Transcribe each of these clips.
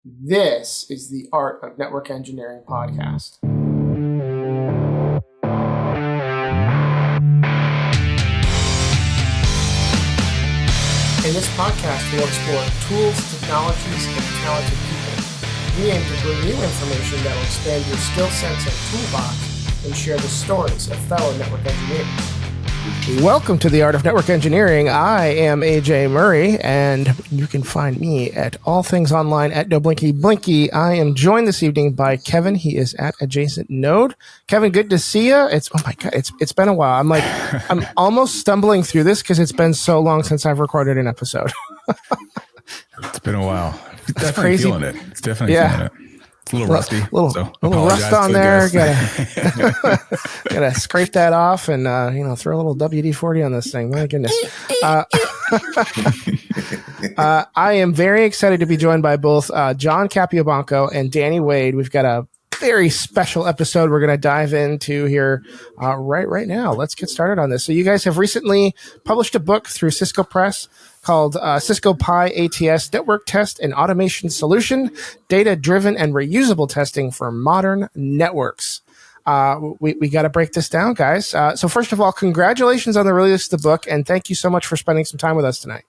This is the Art of Network Engineering podcast. In this podcast, we'll explore tools, technologies, and talented people. We aim to bring you information that will expand your skill sets and toolbox and share the stories of fellow network engineers. Welcome to the Art of Network Engineering. I am AJ Murray, and you can find me at all things online at NoBlinkyBlinky. I am joined this evening by Kevin. He is at Adjacent Node. Kevin, good to see you. It's been a while. I'm almost stumbling through this because it's been so long since I've recorded an episode. It's been a while. It's definitely crazy. Feeling it. It's definitely feeling it. It's a little rusty. Little rust on there. Gotta scrape that off and throw a little WD-40 on this thing. My goodness. I am very excited to be joined by both John Capiobanco and Danny Wade. We've got a very special episode we're going to dive into here right now. Let's get started on this. So you guys have recently published a book through Cisco Press called Cisco PyATS Network Test and Automation Solution, Data-Driven and Reusable Testing for Modern Networks. We got to break this down, guys. So first of all, congratulations on the release of the book, and thank you so much for spending some time with us tonight.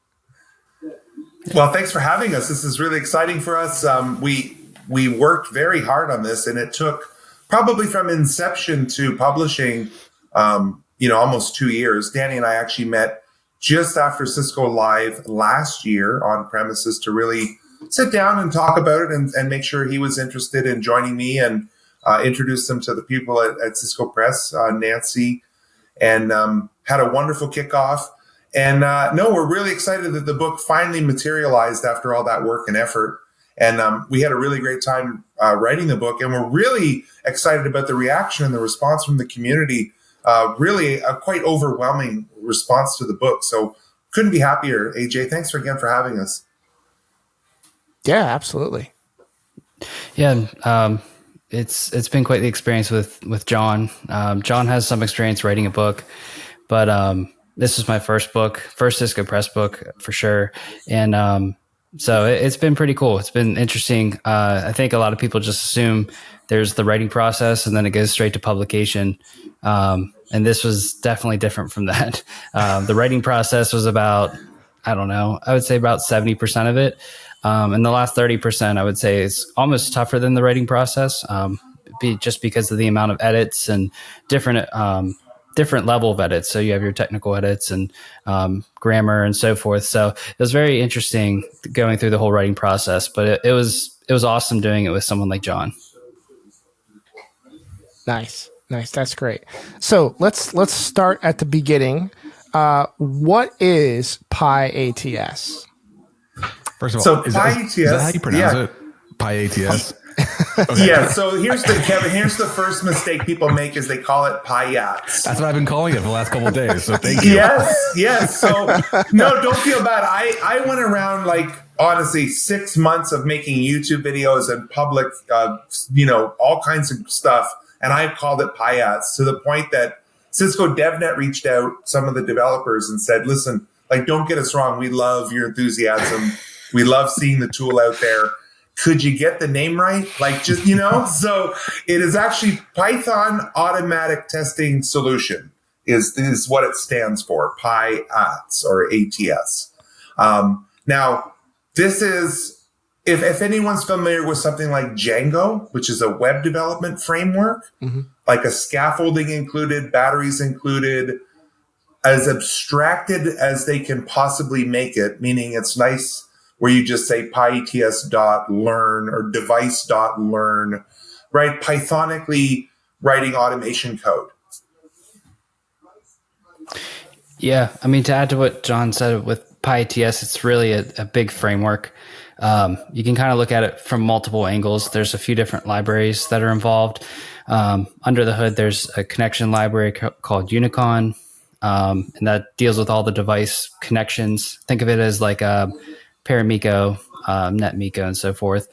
Well, thanks for having us. This is really exciting for us. We worked very hard on this, and it took probably from inception to publishing, almost 2 years. Danny and I actually met just after Cisco Live last year on premises to really sit down and talk about it and make sure he was interested in joining me and introduce him to the people at Cisco Press, Nancy, and had a wonderful kickoff. And we're really excited that the book finally materialized after all that work and effort. And we had a really great time writing the book, and we're really excited about the reaction and the response from the community. Really a quite overwhelming response to the book. So couldn't be happier. AJ, thanks again for having us. Yeah, absolutely. Yeah, it's been quite the experience with John. John has some experience writing a book, but this was my first Cisco Press book for sure. And so it's been pretty cool. It's been interesting. I think a lot of people just assume there's the writing process and then it goes straight to publication. And this was definitely different from that. The writing process was about, I would say about 70% of it. And the last 30%, I would say, is almost tougher than the writing process, just because of the amount of edits and different level of edits. So you have your technical edits and grammar and so forth. So it was very interesting going through the whole writing process, but it was awesome doing it with someone like John. Nice. That's great. So let's start at the beginning. What is PyATS? First of all, is that how you pronounce it? PyATS? Okay. Yeah, so here's the first mistake people make is they call it PyATS. That's what I've been calling it for the last couple of days, so thank you. Yes. So, no, don't feel bad. I went around, honestly, 6 months of making YouTube videos and public, all kinds of stuff, and I called it PyATS to the point that Cisco DevNet reached out, some of the developers, and said, listen, don't get us wrong. We love your enthusiasm. We love seeing the tool out there. Could you get the name right? So it is actually Python Automatic Testing Solution is what it stands for, PyATS or ATS. Now, this is, if anyone's familiar with something like Django, which is a web development framework, like a scaffolding included, batteries included, as abstracted as they can possibly make it, meaning it's nice where you just say pyats.learn or device.learn, right? Pythonically writing automation code. Yeah, to add to what John said with PyATS, it's really a big framework. You can kind of look at it from multiple angles. There's a few different libraries that are involved. Under the hood, there's a connection library called Unicon, and that deals with all the device connections. Think of it as like a Paramiko, NetMiko, and so forth.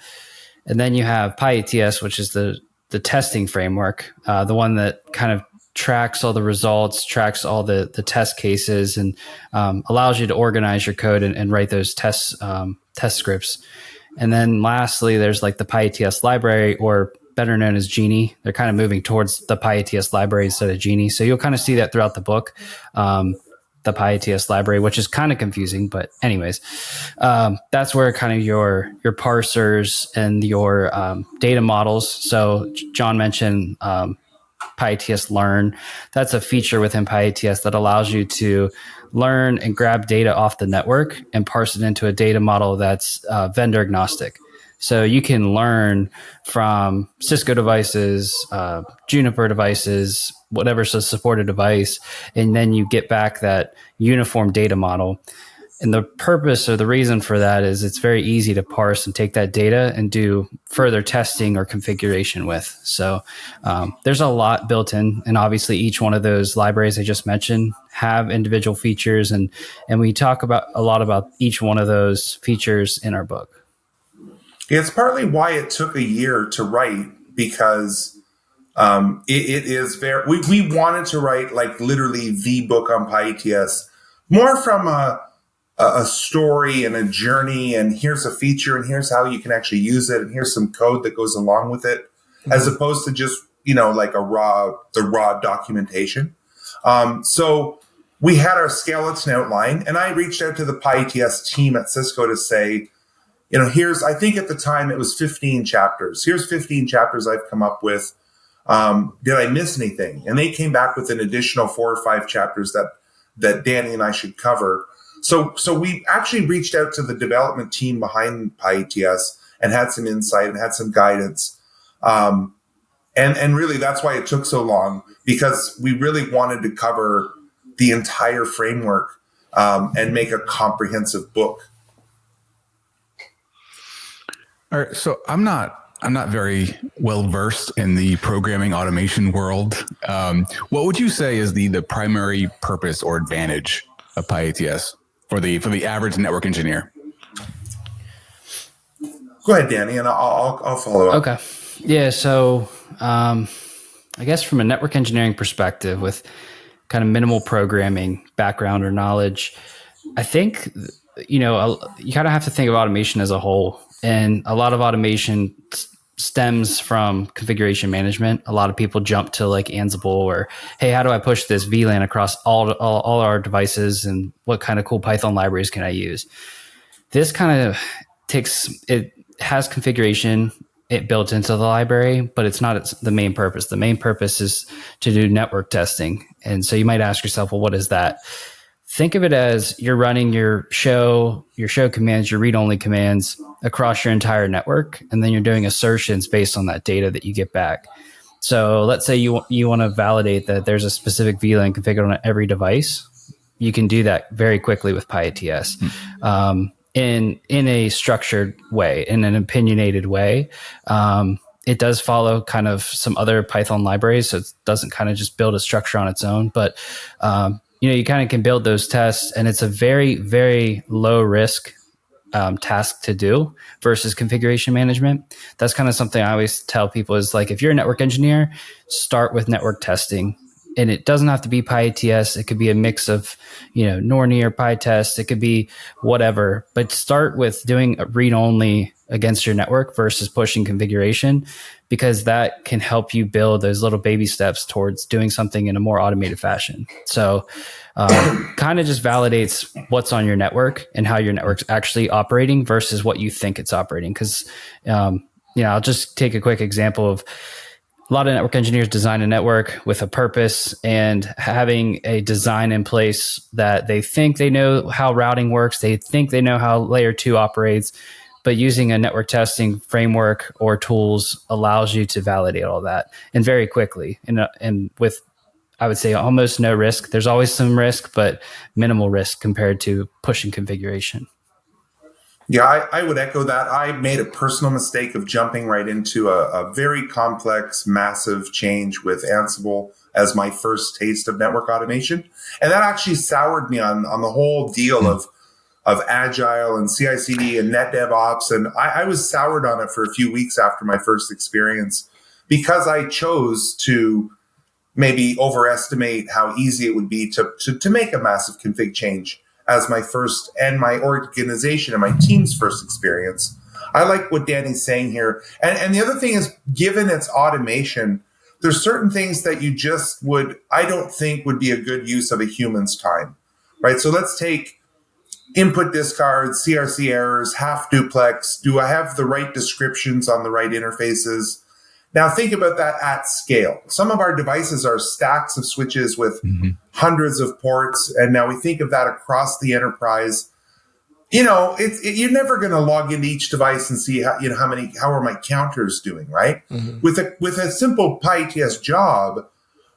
And then you have PyATS, which is the testing framework, the one that kind of tracks all the results, tracks all the test cases, and allows you to organize your code and write those test scripts. And then lastly, there's like the PyATS library, or better known as Genie. They're kind of moving towards the PyATS library instead of Genie. So you'll kind of see that throughout the book, the PyATS library, which is kind of confusing. But anyways, that's where kind of your parsers and your data models. So John mentioned PyATS Learn. That's a feature within PyATS that allows you to learn and grab data off the network and parse it into a data model that's vendor agnostic. So you can learn from Cisco devices, Juniper devices, whatever's a supported device, and then you get back that uniform data model. And the purpose or the reason for that is it's very easy to parse and take that data and do further testing or configuration with. So there's a lot built in. And obviously each one of those libraries I just mentioned have individual features. And we talk about a lot about each one of those features in our book. Yeah, it's partly why it took a year to write, because it is very, we wanted to write like literally the book on PyATS, more from a story and a journey, and here's a feature and here's how you can actually use it, and here's some code that goes along with it, as opposed to just, like the raw documentation. So we had our skeleton outline, and I reached out to the PyATS team at Cisco to say, I think at the time it was 15 chapters. Here's 15 chapters I've come up with. Did I miss anything? And they came back with an additional 4 or 5 chapters that Danny and I should cover. So we actually reached out to the development team behind PyATS and had some insight and had some guidance. And really that's why it took so long, because we really wanted to cover the entire framework and make a comprehensive book. All right, so I'm not very well versed in the programming automation world. What would you say is the primary purpose or advantage of PyATS for the average network engineer? Go ahead, Danny, and I'll follow up. Okay, yeah. So I guess from a network engineering perspective, with kind of minimal programming background or knowledge, I think you kind of have to think of automation as a whole. And a lot of automation stems from configuration management. A lot of people jump to like Ansible, or, hey, how do I push this VLAN across all our devices, and what kind of cool Python libraries can I use? This kind of has configuration built into the library, but it's not the main purpose. The main purpose is to do network testing. And so you might ask yourself, well, what is that? Think of it as you're running your show commands, your read-only commands across your entire network, and then you're doing assertions based on that data that you get back. So let's say you want to validate that there's a specific VLAN configured on every device. You can do that very quickly with PyATS in a structured way, in an opinionated way. It does follow kind of some other Python libraries, so it doesn't kind of just build a structure on its own, but you kind of can build those tests, and it's a very, very low risk task to do versus configuration management. That's kind of something I always tell people is like, if you're a network engineer, start with network testing. And it doesn't have to be PyATS. It could be a mix of, Nornir or PyTest. It could be whatever, but start with doing a read-only against your network versus pushing configuration, because that can help you build those little baby steps towards doing something in a more automated fashion. So kind of just validates what's on your network and how your network's actually operating versus what you think it's operating. Because, I'll just take a quick example of a lot of network engineers design a network with a purpose, and having a design in place that they think they know how routing works. They think they know how layer 2 operates, but using a network testing framework or tools allows you to validate all that, and very quickly, and with, I would say, almost no risk. There's always some risk, but minimal risk compared to pushing configuration. Yeah, I would echo that. I made a personal mistake of jumping right into a very complex, massive change with Ansible as my first taste of network automation. And that actually soured me on the whole deal of Agile and CI/CD and NetDevOps. And I was soured on it for a few weeks after my first experience, because I chose to maybe overestimate how easy it would be to make a massive config change as my first, and my organization and my team's first experience. I like what Danny's saying here. And the other thing is, given its automation, there's certain things that you just I don't think would be a good use of a human's time, right? So let's take input discard, CRC errors, half duplex. Do I have the right descriptions on the right interfaces? Now think about that at scale. Some of our devices are stacks of switches with hundreds of ports. And now we think of that across the enterprise. You know, you're never going to log into each device and see how are my counters doing, right? With a simple PyATS job,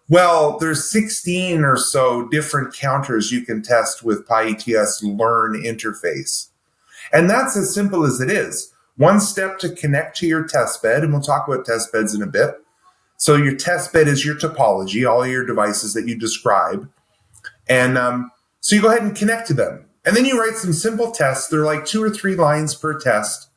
well, there's 16 or so different counters you can test with PyATS Learn interface. And that's as simple as it is. One step to connect to your test bed, and we'll talk about test beds in a bit. So your test bed is your topology, all your devices that you describe. And so you go ahead and connect to them. And then you write some simple tests. They're like 2 or 3 lines per test.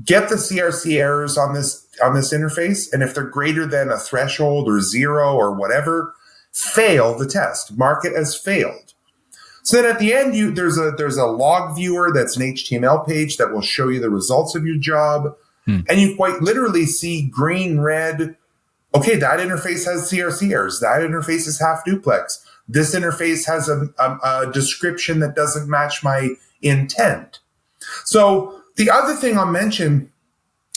Get the CRC errors on this interface. And if they're greater than a threshold or 0 or whatever, fail the test. Mark it as failed. So then at the end, there's a log viewer that's an HTML page that will show you the results of your job. And you quite literally see green, red. Okay, that interface has CRC errors. That interface is half duplex. This interface has a description that doesn't match my intent. So the other thing I'll mention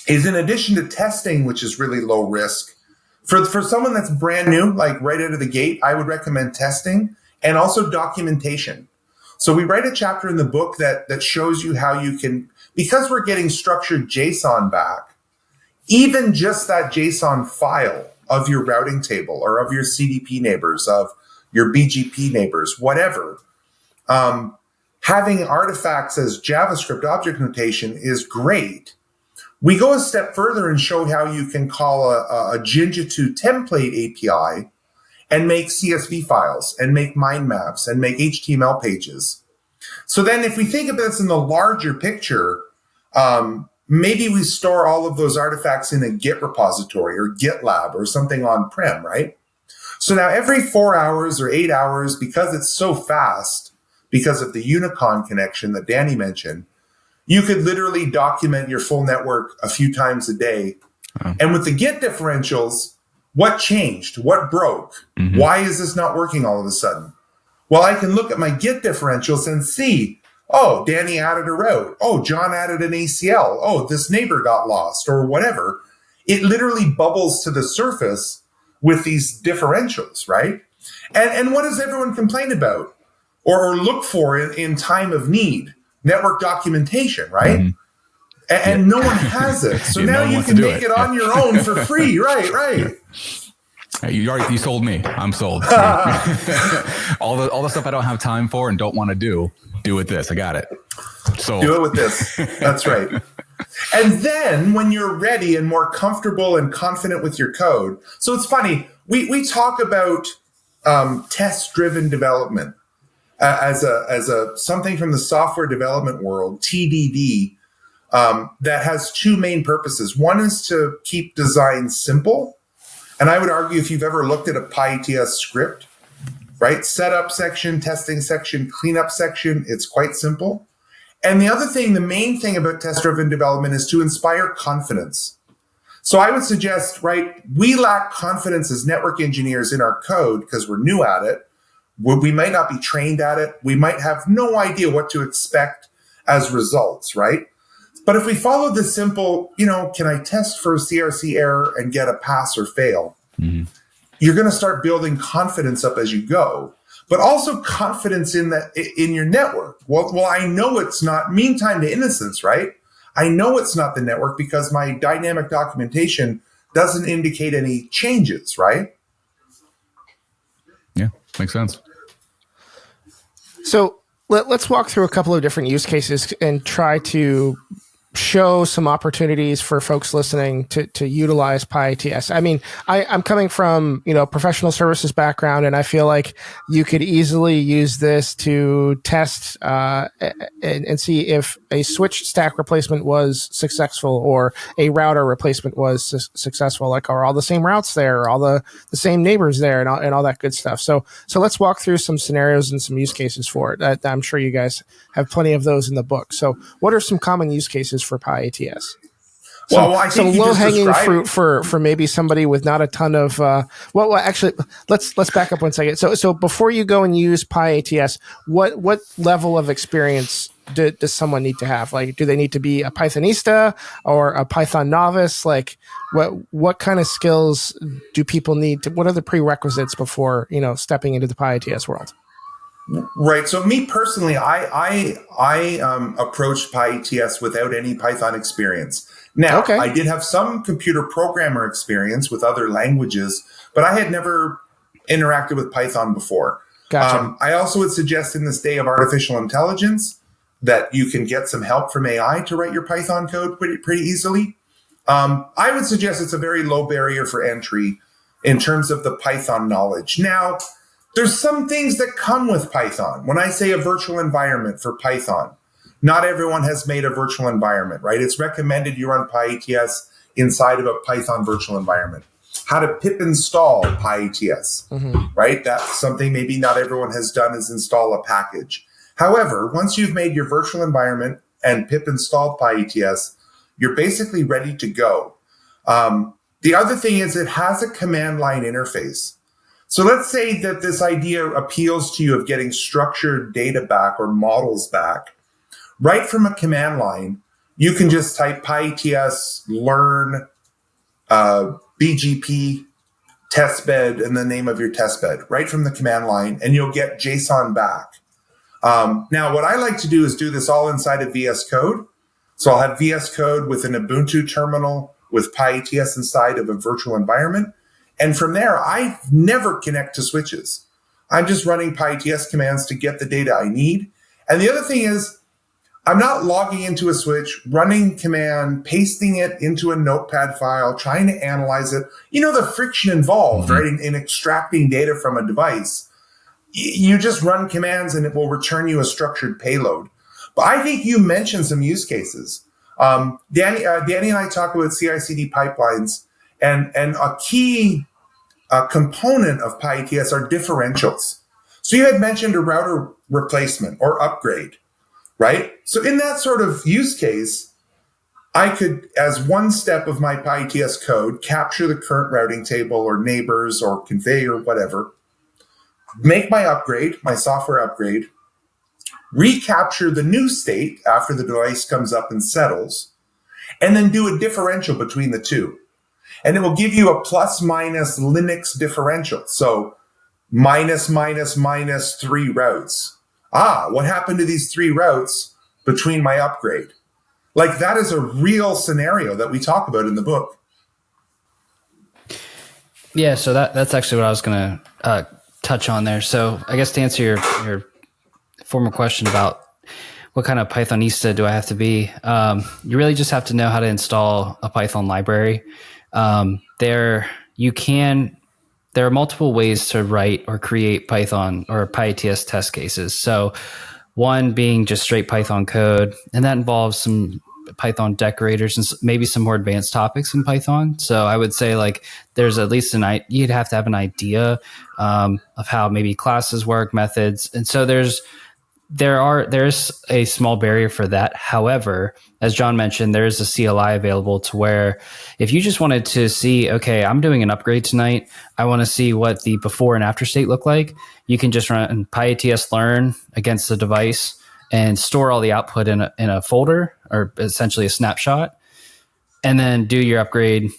is, in addition to testing, which is really low risk, for someone that's brand new, like right out of the gate, I would recommend testing and also documentation. So we write a chapter in the book that shows you how you can, because we're getting structured JSON back, even just that JSON file of your routing table or of your CDP neighbors, of your BGP neighbors, whatever. Having artifacts as JavaScript object notation is great. We go a step further and show how you can call a Jinja2 template API and make CSV files and make mind maps and make HTML pages. So then if we think of this in the larger picture, maybe we store all of those artifacts in a Git repository or GitLab or something on-prem, right? So now every 4 hours or 8 hours, because it's so fast, because of the Unicon connection that Danny mentioned, you could literally document your full network a few times a day. And with the Git differentials, what changed? What broke? Why is this not working all of a sudden? Well, I can look at my Git differentials and see, oh, Danny added a route. Oh, John added an ACL. Oh, this neighbor got lost or whatever. It literally bubbles to the surface with these differentials, right? And what does everyone complain about or look for in time of need? Network documentation, right? And no one has it. So now you can make it on your own for free. Right. You sold me. I'm sold. all the stuff I don't have time for and don't want to do with this. I got it. So do it with this. That's right. And then when you're ready and more comfortable and confident with your code. So it's funny. We talk about test-driven development as a something from the software development world, TDD, that has 2 main purposes. One is to keep design simple. And I would argue, if you've ever looked at a PyATS script, right? Setup section, testing section, cleanup section, it's quite simple. And the other thing, the main thing about test-driven development is to inspire confidence. So I would suggest, right, we lack confidence as network engineers in our code because we're new at it. We might not be trained at it. We might have no idea what to expect as results, right? But if we follow the simple, can I test for a CRC error and get a pass or fail? You're going to start building confidence up as you go, but also confidence in your network. Well, I know it's not mean time to innocence, right? I know it's not the network because my dynamic documentation doesn't indicate any changes, right? Yeah, makes sense. So let's walk through a couple of different use cases and try to show some opportunities for folks listening to utilize PyATS. I mean, I'm coming from, professional services background, and I feel like you could easily use this to test and see if a switch stack replacement was successful or a router replacement was successful. Like, are all the same routes there, are all the same neighbors there, and all that good stuff. So let's walk through some scenarios and some use cases for it. I'm sure you guys have plenty of those in the book. So what are some common use cases uses for PyATS? Well, I think low hanging fruit for maybe somebody with not a ton of. Actually, let's back up 1 second. So before you go and use PyATS, what level of experience does someone need to have? Like, do they need to be a Pythonista or a Python novice? Like, what kind of skills do people need? What are the prerequisites before stepping into the PyATS world? Right. So me personally, I approached PyATS without any Python experience. Now, I did have some computer programmer experience with other languages, but I had never interacted with Python before. Gotcha. I also would suggest in this day of artificial intelligence that you can get some help from AI to write your Python code pretty easily. I would suggest it's a very low barrier for entry in terms of the Python knowledge. Now, there's some things that come with Python. When I say a virtual environment for Python, not everyone has made a virtual environment, right? It's recommended you run PyATS inside of a Python virtual environment. How to pip install PyATS, right? That's something maybe not everyone has done, is install a package. However, once you've made your virtual environment and pip installed PyATS, you're basically ready to go. The other thing is it has a command line interface. So let's say that this idea appeals to you of getting structured data back or models back. Right from a command line, you can just type PyATS learn BGP testbed and the name of your testbed right from the command line, and you'll get JSON back. Now, what I like to do is do this all inside of VS Code. So I'll have VS Code with an Ubuntu terminal with PyATS inside of a virtual environment. And from there, I never connect to switches. I'm just running PyATS commands to get the data I need. And the other thing is, I'm not logging into a switch, running command, pasting it into a notepad file, trying to analyze it. The friction involved, right, in extracting data from a device. You just run commands and it will return you a structured payload. But I think you mentioned some use cases. Danny and I talk about CI/CD pipelines, and a key component of PyATS are differentials. So you had mentioned a router replacement or upgrade, right? So in that sort of use case, I could, as one step of my PyATS code, capture the current routing table or neighbors or config or whatever, make my upgrade, my software upgrade, recapture the new state after the device comes up and settles, and then do a differential between the two. And it will give you a plus minus Linux differential. So minus 3 routes. What happened to these 3 routes between my upgrade? Like, that is a real scenario that we talk about in the book. Yeah, so that's actually what I was going to touch on there. So I guess to answer your former question about what kind of Pythonista do I have to be, you really just have to know how to install a Python library. There are multiple ways to write or create Python or PyATS test cases. So one being just straight Python code, and that involves some Python decorators and maybe some more advanced topics in Python. So I would say, like, there's at least you'd have to have an idea of how maybe classes work, methods. And so there's a small barrier for that. However, as John mentioned, there is a CLI available to where if you just wanted to see, okay, I'm doing an upgrade tonight, I want to see what the before and after state look like, you can just run PyATS learn against the device and store all the output in a folder, or essentially a snapshot, and then do your upgrade,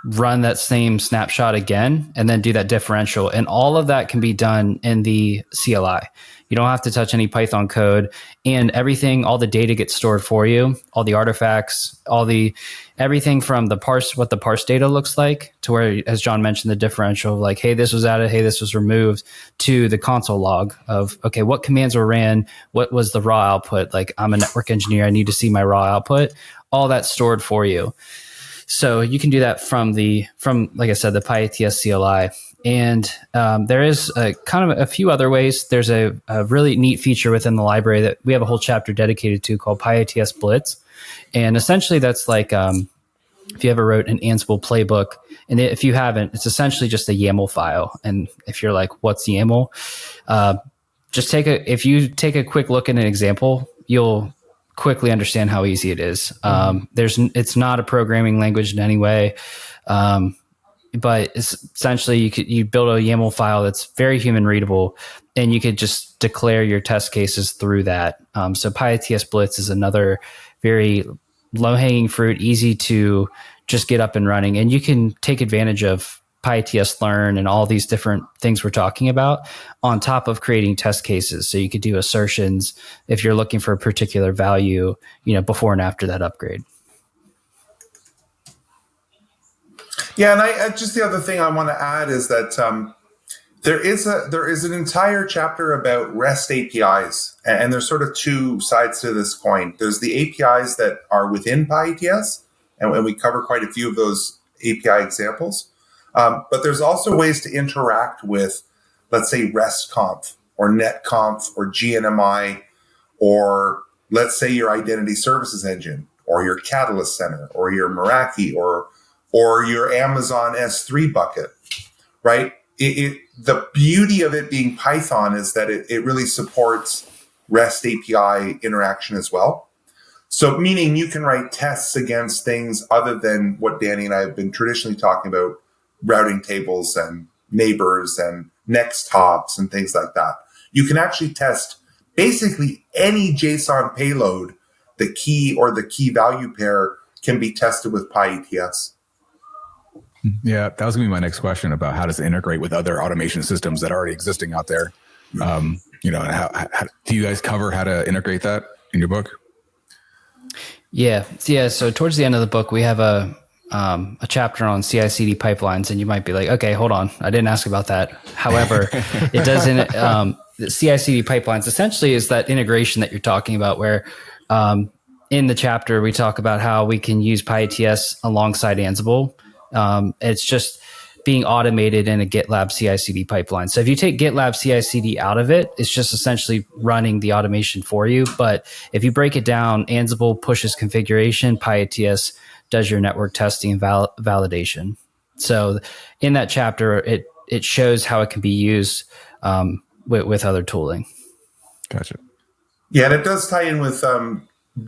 run that same snapshot again, and then do that differential. And all of that can be done in the CLI. You don't have to touch any Python code, and all the data gets stored for you, all the artifacts, everything from what the parse data looks like, to where, as John mentioned, the differential of like, hey, this was added, hey, this was removed, to the console log of, okay, what commands were ran, what was the raw output? Like, I'm a network engineer, I need to see my raw output, all that's stored for you. So you can do that from like I said, the PyATS CLI. And there is kind of a few other ways. There's a really neat feature within the library that we have a whole chapter dedicated to called PyATS Blitz. And essentially that's like, if you ever wrote an Ansible playbook, and if you haven't, it's essentially just a YAML file. And if you're like, what's YAML? If you take a quick look at an example, you'll quickly understand how easy it is. It's not a programming language in any way. But essentially you build a YAML file that's very human readable, and you could just declare your test cases through that. So PyATS Blitz is another very low hanging fruit, easy to just get up and running. And you can take advantage of PyATS Learn and all these different things we're talking about on top of creating test cases. So you could do assertions if you're looking for a particular value, before and after that upgrade. Yeah, and I just the other thing I want to add is that there is an entire chapter about REST APIs, and there's sort of two sides to this coin. There's the APIs that are within PyATS, and we cover quite a few of those API examples. But there's also ways to interact with, let's say, RESTconf or NetConf or GNMI, or let's say your identity services engine or your Catalyst Center or your Meraki or your Amazon S3 bucket, right? The beauty of it being Python is that it really supports REST API interaction as well. So meaning you can write tests against things other than what Danny and I have been traditionally talking about, routing tables and neighbors and next hops and things like that. You can actually test basically any JSON payload. The key or the key value pair can be tested with PyATS. Yeah, that was going to be my next question about how does it integrate with other automation systems that are already existing out there. And how do you guys cover how to integrate that in your book? Yeah. So towards the end of the book, we have a chapter on CI/CD pipelines, and you might be like, okay, hold on, I didn't ask about that. However, it doesn't. The CI/CD pipelines essentially is that integration that you're talking about, where in the chapter we talk about how we can use PyATS alongside Ansible. It's just being automated in a GitLab CI/CD pipeline. So if you take GitLab CI/CD out of it, it's just essentially running the automation for you. But if you break it down, Ansible pushes configuration, PyATS does your network testing and validation. So in that chapter, it shows how it can be used with other tooling. Gotcha. Yeah, and it does tie in with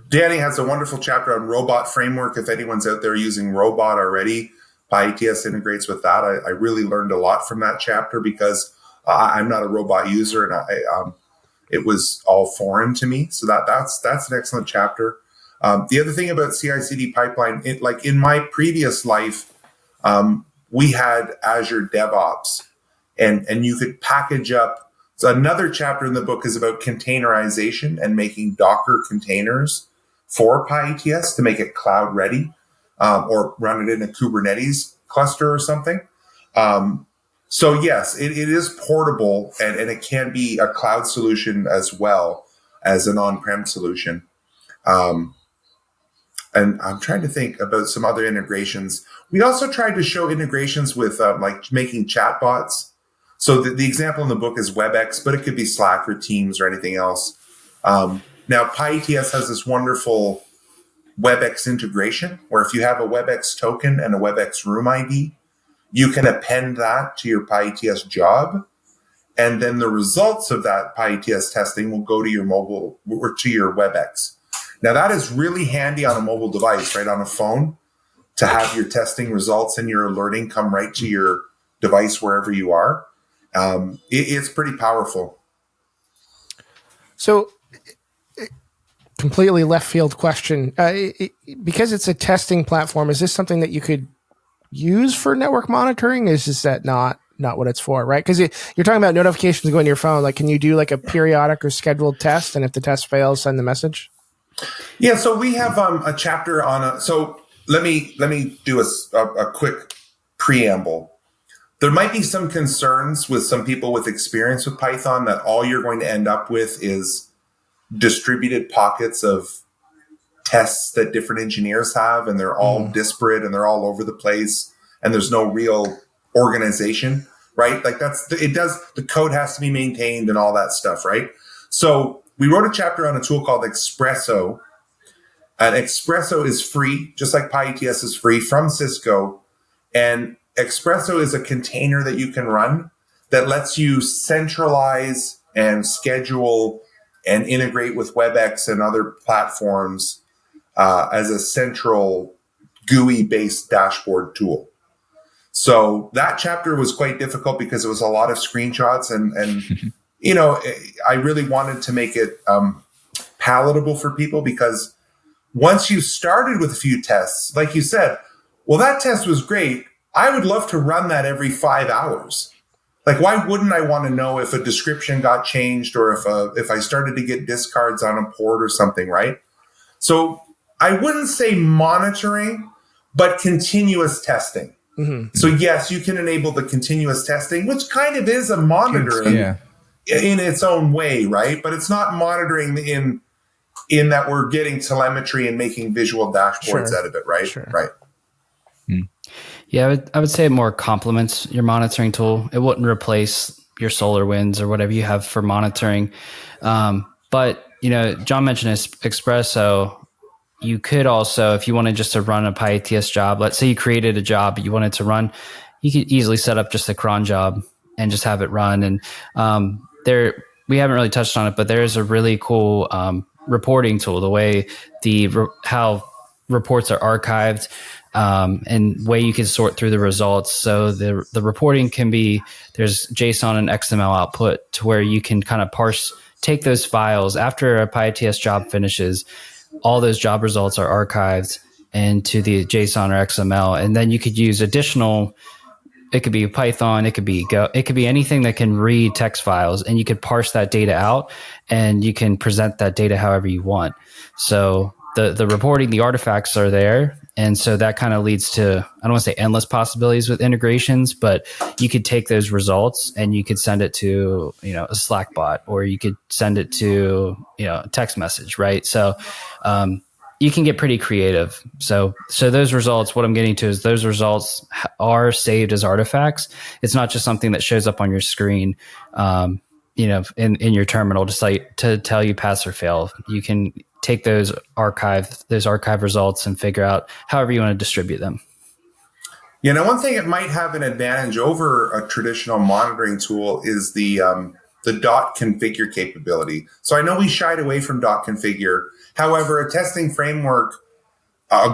Danny has a wonderful chapter on robot framework. If anyone's out there using robot already, PyATS integrates with that. I really learned a lot from that chapter because I'm not a robot user, and it was all foreign to me. So that's an excellent chapter. The other thing about CI/CD pipeline, like in my previous life, we had Azure DevOps, and you could package up. So another chapter in the book is about containerization and making Docker containers for PyATS to make it cloud ready. Or run it in a Kubernetes cluster or something. So yes, it is portable, and it can be a cloud solution as well as an on-prem solution. And I'm trying to think about some other integrations. We also tried to show integrations with like making chatbots. So the example in the book is WebEx, but it could be Slack or Teams or anything else. Now PyATS has this wonderful WebEx integration, where if you have a WebEx token and a WebEx room ID, you can append that to your PyATS job, and then the results of that PyATS testing will go to your mobile or to your WebEx. Now that is really handy on a mobile device, right, on a phone, to have your testing results and your alerting come right to your device wherever you are. It's pretty powerful. So completely left field question. Because it's a testing platform, is this something that you could use for network monitoring? Is that not what it's for, right? Because you're talking about notifications going to your phone. Like, can you do like a periodic or scheduled test? And if the test fails, send the message? Yeah. So we have a chapter on so let me do a quick preamble. There might be some concerns with some people with experience with Python that all you're going to end up with is distributed pockets of tests that different engineers have, and they're all disparate and they're all over the place, and there's no real organization, right? Like the code has to be maintained and all that stuff, right? So we wrote a chapter on a tool called Expresso, and Expresso is free, just like PyATS is free from Cisco. And Expresso is a container that you can run that lets you centralize and schedule and integrate with WebEx and other platforms as a central GUI-based dashboard tool. So that chapter was quite difficult because it was a lot of screenshots and you know, I really wanted to make it palatable for people, because once you started with a few tests, like you said, well, that test was great. I would love to run that every 5 hours. Like, why wouldn't I want to know if a description got changed or if I started to get discards on a port or something, right? So I wouldn't say monitoring, but continuous testing. Mm-hmm. So yes, you can enable the continuous testing, which kind of is a monitoring in its own way, right? But it's not monitoring in that we're getting telemetry and making visual dashboards out of it, right? Sure. Right. Yeah, I would say it more complements your monitoring tool. It wouldn't replace your SolarWinds or whatever you have for monitoring. But, you know, John mentioned Espresso. You could also, if you wanted just to run a PyATS job, let's say you created a job you wanted to run, you could easily set up just a cron job and just have it run. And we haven't really touched on it, but there is a really cool reporting tool, the way how reports are archived, and way you can sort through the results. So the reporting can be, there's JSON and XML output to where you can kind of take those files after a PyATS job finishes. All those job results are archived into the JSON or XML, and then you could use additional. It could be Python, it could be Go, it could be anything that can read text files, and you could parse that data out, and you can present that data however you want. So the reporting, the artifacts are there, and so that kind of leads to, I don't want to say endless possibilities with integrations, but you could take those results and you could send it to, you know, a Slack bot, or you could send it to, you know, a text message, right? So you can get pretty creative. So those results, what I'm getting to is those results are saved as artifacts. It's not just something that shows up on your screen, you know, in your terminal to tell you pass or fail. You can take those archive results and figure out however you want to distribute them. You know, one thing it might have an advantage over a traditional monitoring tool is the .configure capability. So I know we shied away from .configure. However, a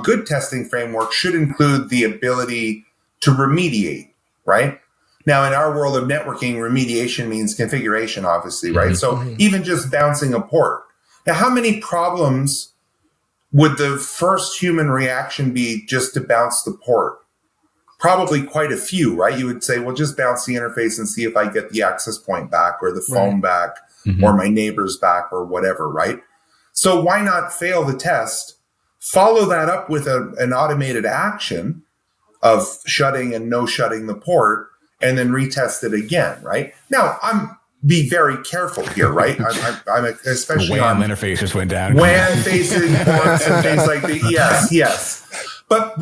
good testing framework should include the ability to remediate, right? Now, in our world of networking, remediation means configuration, obviously, right? So even just bouncing a port. Now, how many problems would the first human reaction be just to bounce the port? Probably quite a few, right? You would say, well, just bounce the interface and see if I get the access point back or the phone back or my neighbor's back or whatever, right? So why not fail the test, follow that up with an automated action of shutting and no shutting the port, and then retest it again, right? Now, be very careful here, right? I'm especially WAN interface just went down. WAN facing ports and things like that. Yes. But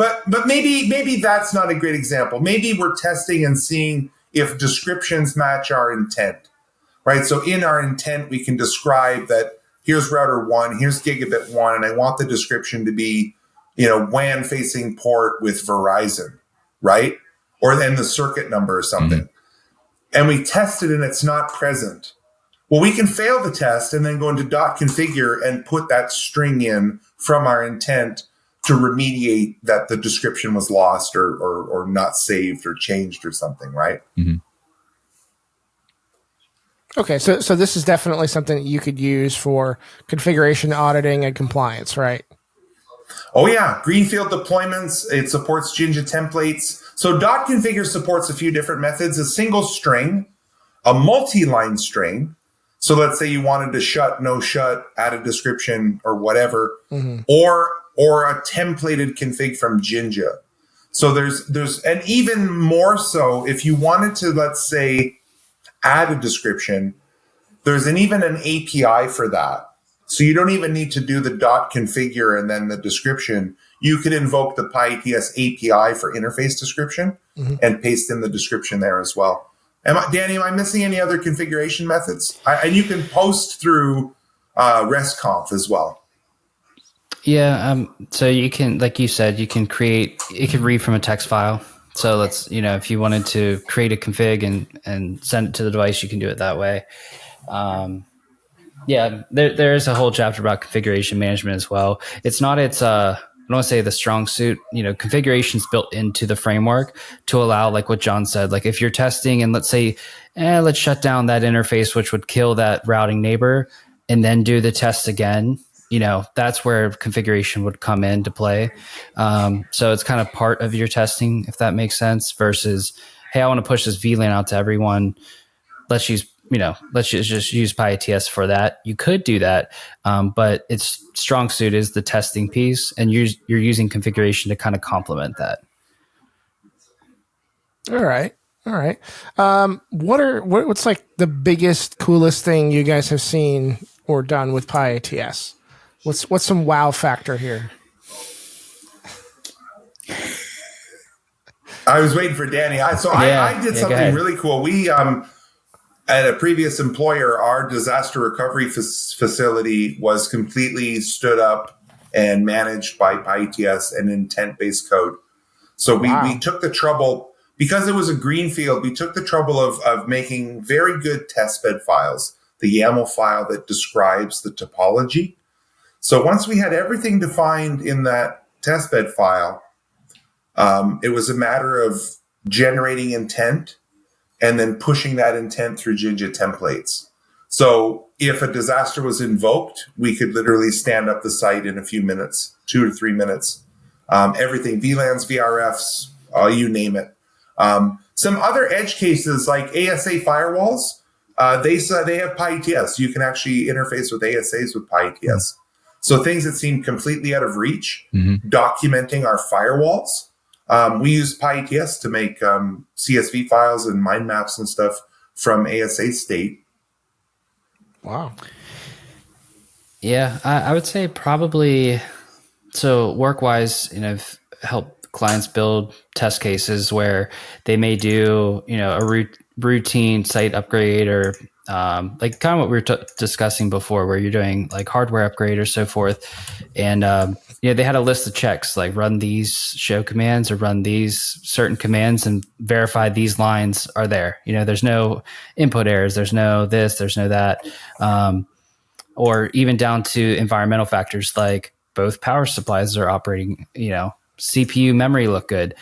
maybe that's not a great example. Maybe we're testing and seeing if descriptions match our intent, right? So in our intent, we can describe that here's router 1, here's gigabit 1, and I want the description to be, you know, WAN facing port with Verizon, right? Or then the circuit number or something. And we test it and it's not present. Well, we can fail the test and then go into .configure and put that string in from our intent to remediate that the description was lost or not saved or changed or something, right? Okay, so this is definitely something that you could use for configuration auditing and compliance, right? Oh yeah, greenfield deployments. It supports Jinja templates. So .configure supports a few different methods: a single string, a multi-line string. So let's say you wanted to shut, no shut, add a description or whatever, or a templated config from Jinja. So there's and even more so if you wanted to, let's say, add a description, there's even an API for that. So you don't even need to do the .configure and then the description. You could invoke the PyATS API for interface description and paste in the description there as well. Danny, am I missing any other configuration methods? And you can post through RESTconf as well. Yeah. So you can, like you said, you can create, it can read from a text file. So let's, you know, if you wanted to create a config and send it to the device, you can do it that way. Yeah, there is a whole chapter about configuration management as well. It's not I don't want to say the strong suit. Configuration's built into the framework to allow, like what John said, like if you're testing and let's say, let's shut down that interface, which would kill that routing neighbor, and then do the test again. That's where configuration would come into play. So it's kind of part of your testing, if that makes sense, versus, hey, I want to push this VLAN out to everyone. Let's just use PyATS for that. You could do that, but its strong suit is the testing piece, and you're using configuration to kind of complement that. All right. What's like the biggest, coolest thing you guys have seen or done with PyATS? What's some wow factor here? I was waiting for Danny. I did something really cool. We at a previous employer, our disaster recovery facility was completely stood up and managed by PyATS and intent-based code. So we took the trouble, because it was a greenfield, we took the trouble of making very good testbed files, the YAML file that describes the topology. So once we had everything defined in that testbed file, it was a matter of generating intent and then pushing that intent through Jinja templates. So if a disaster was invoked, we could literally stand up the site in a few minutes, 2 to 3 minutes. Everything, VLANs, VRFs, you name it. Some other edge cases like ASA firewalls, they have PyATS. You can actually interface with ASAs with PyATS. So things that seem completely out of reach, documenting our firewalls. We use PyATS to make CSV files and mind maps and stuff from ASA state. Wow. Yeah, I would say probably, so work-wise, I've helped clients build test cases where they may do, a routine site upgrade or like kind of what we were discussing before, where you're doing like hardware upgrade or so forth. And, they had a list of checks, like run these show commands or run these certain commands and verify these lines are there. There's no input errors. There's no this, there's no that. Or even down to environmental factors, like both power supplies are operating, CPU memory look good.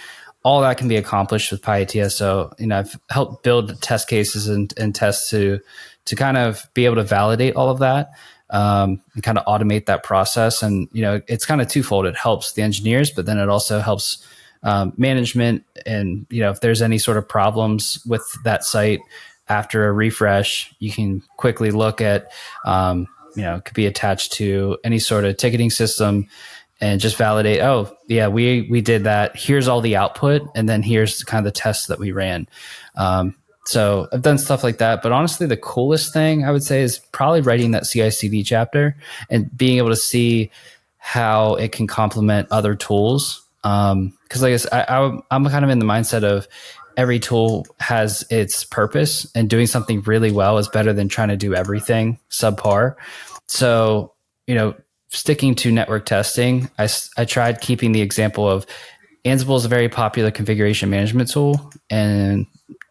All that can be accomplished with PyATS. So, I've helped build test cases and tests to kind of be able to validate all of that. And kind of automate that process. And, it's kind of twofold. It helps the engineers, but then it also helps management. And, if there's any sort of problems with that site after a refresh, you can quickly look at, it could be attached to any sort of ticketing system and just validate, oh, yeah, we did that. Here's all the output. And then here's kind of the tests that we ran. So I've done stuff like that, but honestly, the coolest thing I would say is probably writing that CI/CD chapter and being able to see how it can complement other tools. Because I'm kind of in the mindset of every tool has its purpose, and doing something really well is better than trying to do everything subpar. So, sticking to network testing, I tried keeping the example of Ansible is a very popular configuration management tool, and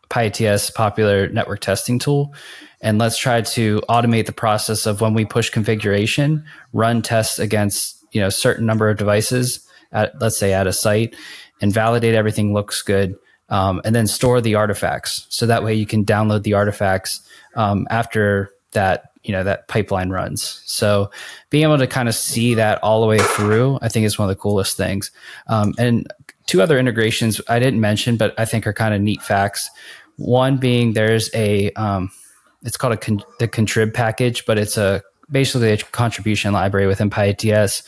PyATS popular network testing tool. And let's try to automate the process of when we push configuration, run tests against, a certain number of devices let's say at a site, and validate everything looks good. And then store the artifacts. So that way you can download the artifacts after that, that pipeline runs. So being able to kind of see that all the way through, I think is one of the coolest things. And two other integrations I didn't mention, but I think are kind of neat facts. One being there's it's called the contrib package, but it's basically a contribution library within PyATS.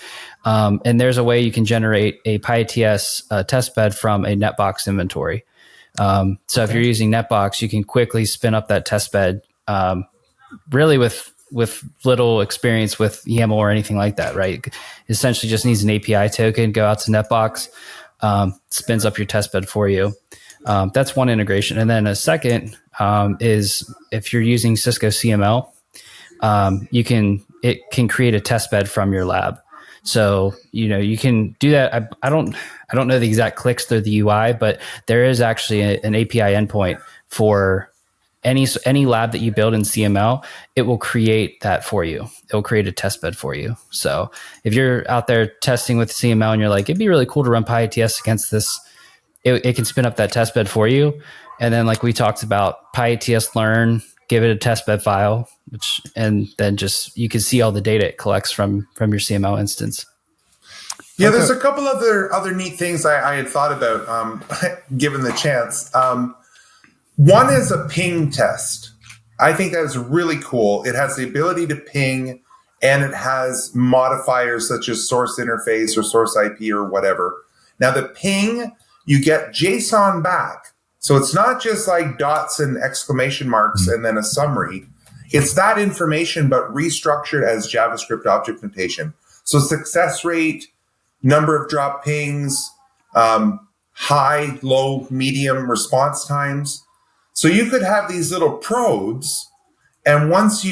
And there's a way you can generate a PyATS testbed from a netbox inventory. So if you're using netbox, you can quickly spin up that testbed, really with little experience with YAML or anything like that, right? Essentially just needs an API token, go out to netbox, spins up your testbed for you. That's one integration. And then a second is if you're using Cisco CML, it can create a testbed from your lab. So, you can do that. I don't know the exact clicks through the UI, but there is actually an API endpoint for any lab that you build in CML, it will create that for you. It will create a test bed for you. So if you're out there testing with CML and you're like, it'd be really cool to run PyATS against this, it can spin up that test bed for you. And then like we talked about, PyATS learn, give it a test bed file, and then just you can see all the data it collects from your CML instance. Yeah, there's a couple other neat things I had thought about given the chance. One is a ping test. I think that is really cool. It has the ability to ping, and it has modifiers such as source interface or source IP or whatever. Now the ping, you get JSON back. So it's not just like dots and exclamation marks and then a summary. It's that information, but restructured as JavaScript object notation. So success rate, number of drop pings, high, low, medium response times. So you could have these little probes, and once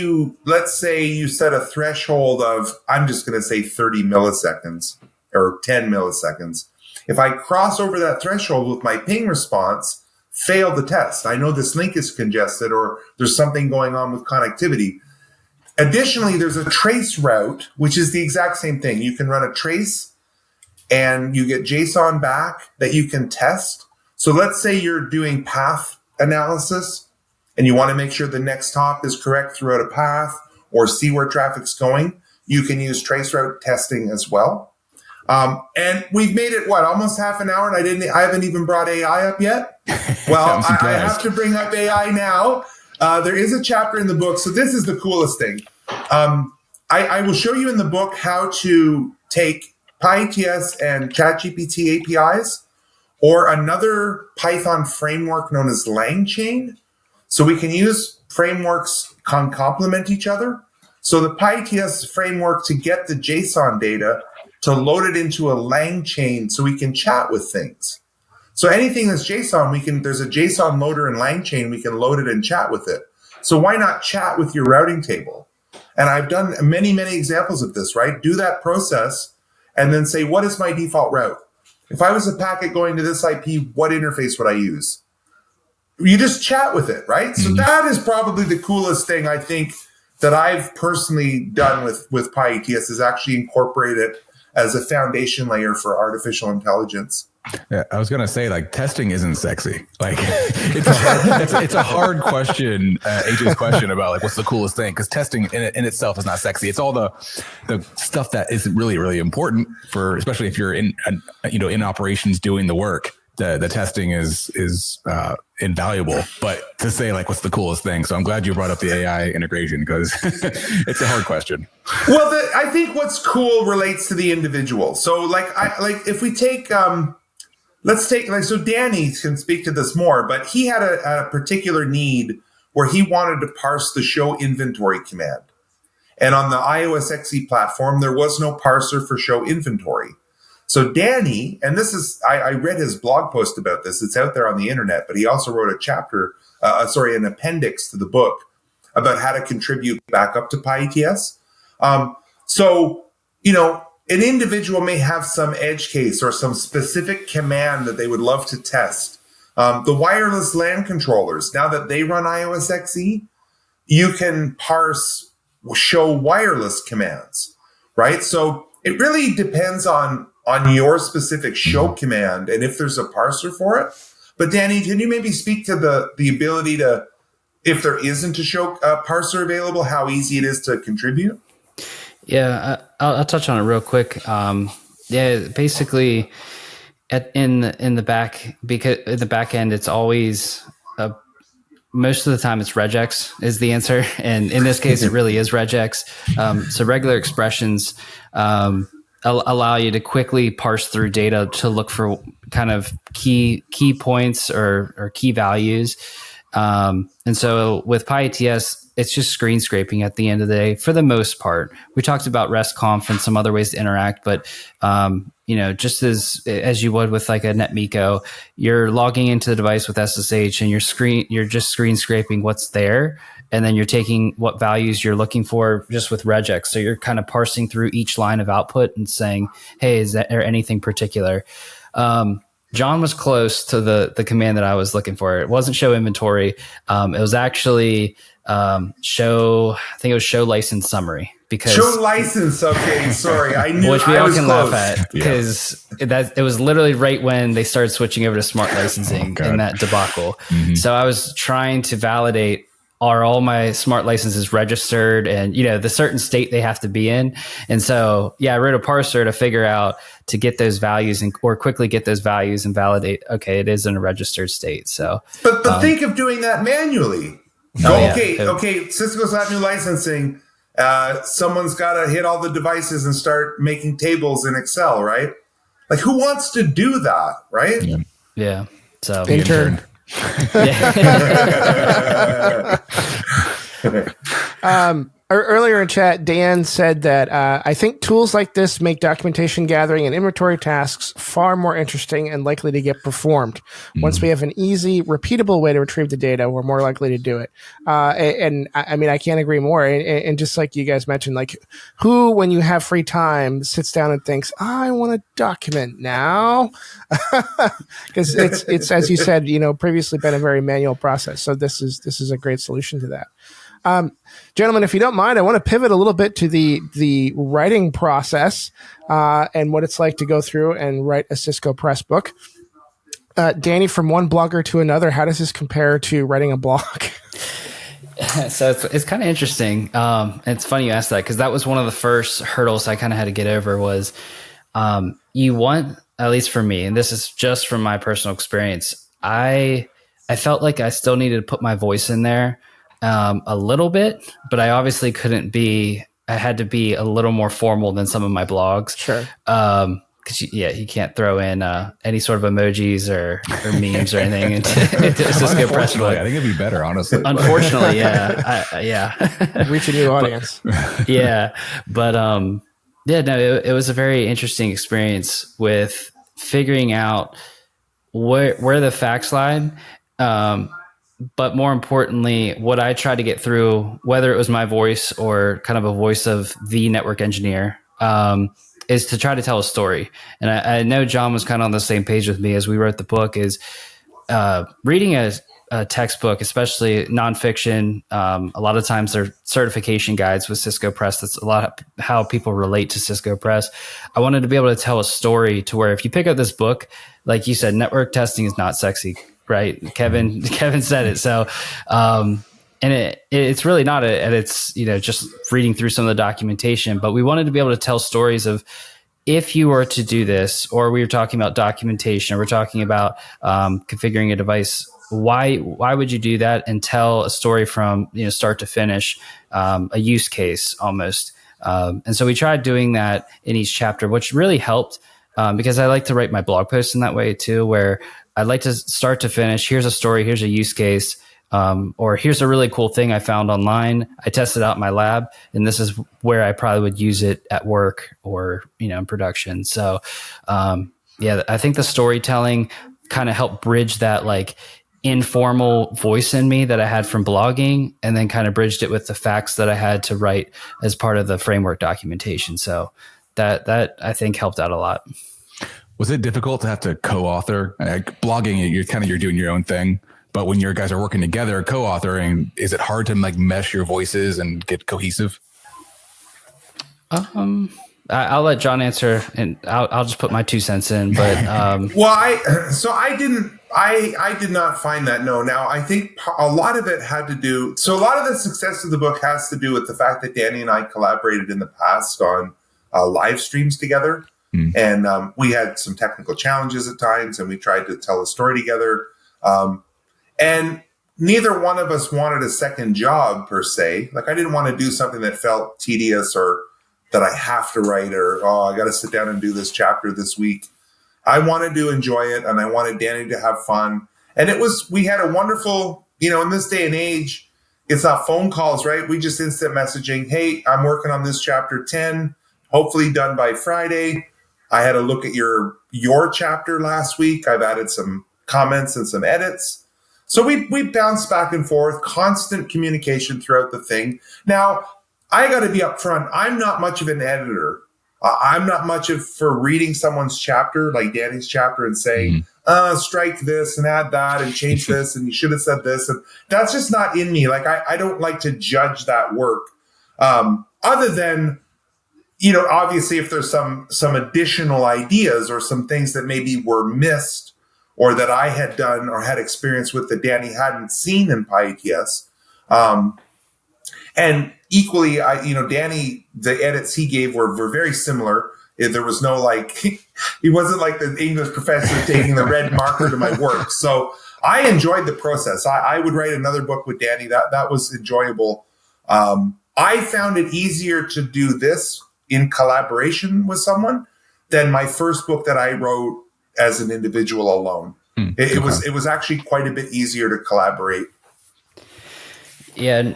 let's say you set a threshold of, I'm just going to say 30 milliseconds or 10 milliseconds. If I cross over that threshold with my ping response, fail the test. I know this link is congested or there's something going on with connectivity. Additionally, there's a trace route, which is the exact same thing. You can run a trace and you get JSON back that you can test. So let's say you're doing path analysis and you want to make sure the next hop is correct throughout a path or see where traffic's going. You can use trace route testing as well. And we've made it, almost half an hour, and I haven't even brought AI up yet. Well, I have to bring up AI now. There is a chapter in the book. So this is the coolest thing. I will show you in the book how to take PyATS and ChatGPT APIs or another Python framework known as LangChain. So we can use frameworks complement each other. So the PyATS framework to get the JSON data, to load it into a LangChain so we can chat with things. So anything that's JSON, there's a JSON loader in LangChain, we can load it and chat with it. So why not chat with your routing table? And I've done many, many examples of this, right? Do that process and then say, what is my default route? If I was a packet going to this IP, what interface would I use? You just chat with it, right? So that is probably the coolest thing I think that I've personally done with PyATS is actually incorporate it as a foundation layer for artificial intelligence. Yeah, I was going to say, like, testing isn't sexy. Like, it's a hard question, AJ's question about, like, what's the coolest thing? Because testing in itself is not sexy. It's all the stuff that isn't really, really important for, especially if you're in operations doing the work. The testing is invaluable, but to say like what's the coolest thing. So I'm glad you brought up the AI integration because it's a hard question. Well, I think what's cool relates to the individual. So if we take let's take so Danny can speak to this more, but he had a particular need where he wanted to parse the show inventory command, and on the iOS XE platform there was no parser for show inventory. So Danny, and this is, I read his blog post about this. It's out there on the internet, but he also wrote an appendix to the book about how to contribute back up to PyATS. So, an individual may have some edge case or some specific command that they would love to test. The wireless LAN controllers, now that they run iOS XE, you can parse show wireless commands, right? So it really depends on your specific show command and if there's a parser for it. But Danny, can you maybe speak to the ability to, if there isn't a show parser available, how easy it is to contribute? Yeah, I'll touch on it real quick. Basically, in the back end, it's always most of the time it's regex is the answer, and in this case, it really is regex. So regular expressions allow you to quickly parse through data to look for kind of key points or key values. And so with PyATS, it's just screen scraping at the end of the day for the most part. We talked about RESTconf and some other ways to interact, but just as you would with like a NetMiko, you're logging into the device with SSH and you're just screen scraping what's there. And then you're taking what values you're looking for just with regex. So you're kind of parsing through each line of output and saying, hey, is there anything particular? John was close to the command that I was looking for. It wasn't show inventory. It was actually show license summary. Because show license. Okay, sorry, I knew. Which we all can close. laugh at because it was literally right when they started switching over to smart licensing in that debacle. Mm-hmm. So I was trying to validate, are all my smart licenses registered, and the certain state they have to be in. And so I wrote a parser to figure out to get those values or quickly get those values and validate. Okay, it is in a registered state. So, but think of doing that manually. Okay, Cisco's got new licensing. Someone's got to hit all the devices and start making tables in Excel, right? Like, who wants to do that, right? Yeah. So intern. Earlier in chat, Dan said that I think tools like this make documentation gathering and inventory tasks far more interesting and likely to get performed. Once we have an easy, repeatable way to retrieve the data, we're more likely to do it. And I mean, I can't agree more. And just like you guys mentioned, like who, when you have free time, sits down and thinks, I want to document now? Because it's, as you said, previously been a very manual process. So this is a great solution to that. Gentlemen, if you don't mind, I want to pivot a little bit to the writing process and what it's like to go through and write a Cisco Press book. Danny, from one blogger to another, how does this compare to writing a blog? So it's kind of interesting. It's funny you asked that because that was one of the first hurdles I kind of had to get over was you want, at least for me, and this is just from my personal experience, I felt like I still needed to put my voice in there. A little bit, but I obviously couldn't be. I had to be a little more formal than some of my blogs. Sure. Because you can't throw in any sort of emojis or memes or anything into a Cisco Press book. I think it'd be better, honestly. Unfortunately, yeah. Reach a new audience. But it was a very interesting experience with figuring out where the facts lie. But more importantly, what I tried to get through, whether it was my voice or kind of a voice of the network engineer, is to try to tell a story. And I know John was kind of on the same page with me as we wrote the book, is reading a textbook, especially nonfiction. A lot of times they're certification guides with Cisco Press. That's a lot of how people relate to Cisco Press. I wanted to be able to tell a story to where if you pick up this book, like you said, network testing is not sexy. Right. Kevin said it. So, and it's really not and it's, just reading through some of the documentation, but we wanted to be able to tell stories of if you were to do this, or we were talking about documentation, or we're talking about configuring a device, why would you do that, and tell a story from, start to finish, a use case almost. And so we tried doing that in each chapter, which really helped because I like to write my blog posts in that way too, where I'd like to start to finish. Here's a story. Here's a use case. Or here's a really cool thing I found online. I tested out in my lab, and this is where I probably would use it at work or, in production. So, I think the storytelling kind of helped bridge that like informal voice in me that I had from blogging, and then kind of bridged it with the facts that I had to write as part of the framework documentation. So that I think helped out a lot. Was it difficult to have to co-author? Blogging, you're doing your own thing, but when your guys are working together, co-authoring, is it hard to like mesh your voices and get cohesive? I'll let John answer, and I'll just put my 2 cents in. But I did not find that. No. Now I think a lot of it had to do. So a lot of the success of the book has to do with the fact that Danny and I collaborated in the past on live streams together. And we had some technical challenges at times, and we tried to tell a story together. And neither one of us wanted a second job per se. Like, I didn't want to do something that felt tedious or that I have to write, or, I got to sit down and do this chapter this week. I wanted to enjoy it, and I wanted Danny to have fun. And we had a wonderful, in this day and age, it's not phone calls, right? We just instant messaging. Hey, I'm working on this chapter 10, hopefully done by Friday. I had a look at your chapter last week. I've added some comments and some edits. So we bounced back and forth, constant communication throughout the thing. Now, I got to be upfront. I'm not much of an editor. I'm not much for reading someone's chapter, like Danny's chapter, and saying, strike this and add that and change this and you should have said this. And that's just not in me. Like I don't like to judge that work. Other than, obviously if there's some additional ideas or some things that maybe were missed or that I had done or had experience with that Danny hadn't seen in PyATS. And equally, Danny, the edits he gave were very similar. There was no he wasn't like the English professor taking the red marker to my work. So I enjoyed the process. I would write another book with Danny. That was enjoyable. I found it easier to do this in collaboration with someone than my first book that I wrote as an individual alone. It was actually quite a bit easier to collaborate. Yeah.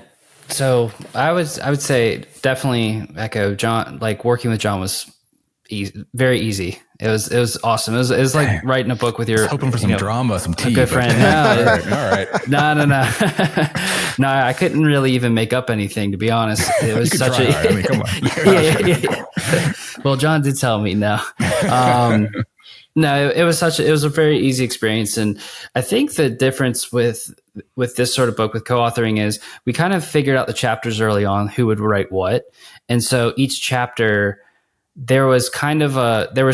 So I would say definitely echo John. Like working with John was very easy. It was awesome. It was like writing a book with your hoping for some drama, some tea. Good friend. All right. No. No, I couldn't really even make up anything, to be honest. It was such try. I mean, come on. yeah. Well, John did tell me no. No, it was a very easy experience. And I think the difference with this sort of book with co-authoring is we kind of figured out the chapters early on, who would write what. And so each chapter, there was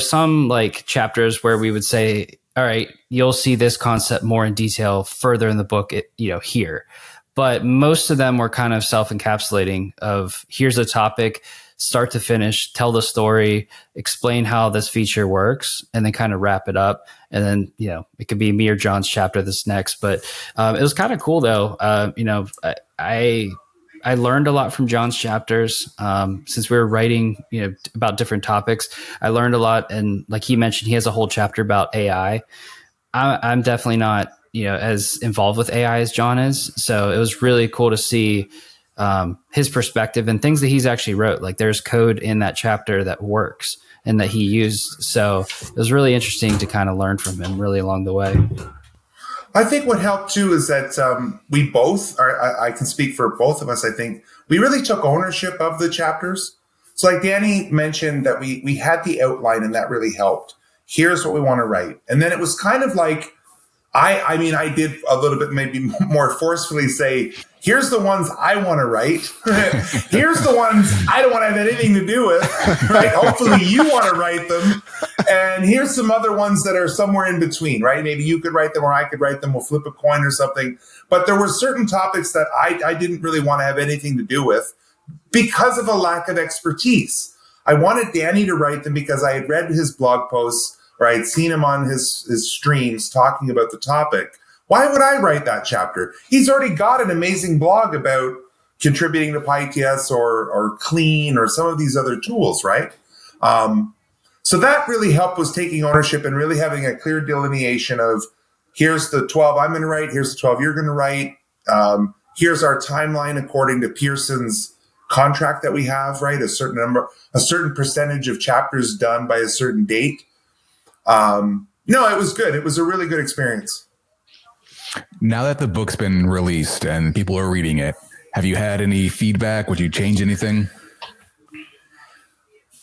some like chapters where we would say, all right, you'll see this concept more in detail further in the book, here. But most of them were kind of self-encapsulating of here's a topic, start to finish, tell the story, explain how this feature works, and then kind of wrap it up. And then, it could be me or John's chapter this next. But it was kind of cool, though. I learned a lot from John's chapters since we were writing, about different topics. I learned a lot. And like he mentioned, he has a whole chapter about AI. I'm definitely not, as involved with AI as John is. So it was really cool to see his perspective and things that he's actually wrote. Like there's code in that chapter that works and that he used. So it was really interesting to kind of learn from him really along the way. I think what helped too is that we both, I can speak for both of us, I think, we really took ownership of the chapters. So like Danny mentioned that we had the outline and that really helped. Here's what we want to write. And then it was kind of like, I did a little bit maybe more forcefully say, here's the ones I want to write. Here's the ones I don't want to have anything to do with. Right? Hopefully you want to write them. And here's some other ones that are somewhere in between, right? Maybe you could write them or I could write them. We'll flip a coin or something. But there were certain topics that I didn't really want to have anything to do with because of a lack of expertise. I wanted Danny to write them because I had read his blog posts or I had seen him on his streams talking about the topic. Why would I write that chapter? He's already got an amazing blog about contributing to PyATS or Clean or some of these other tools, right? So that really helped was taking ownership and really having a clear delineation of here's the 12 I'm going to write, here's the 12 you're going to write. Here's our timeline according to Pearson's contract that we have, right? A certain percentage of chapters done by a certain date. No, it was good. It was a really good experience. Now that the book's been released and people are reading it, have you had any feedback? Would you change anything?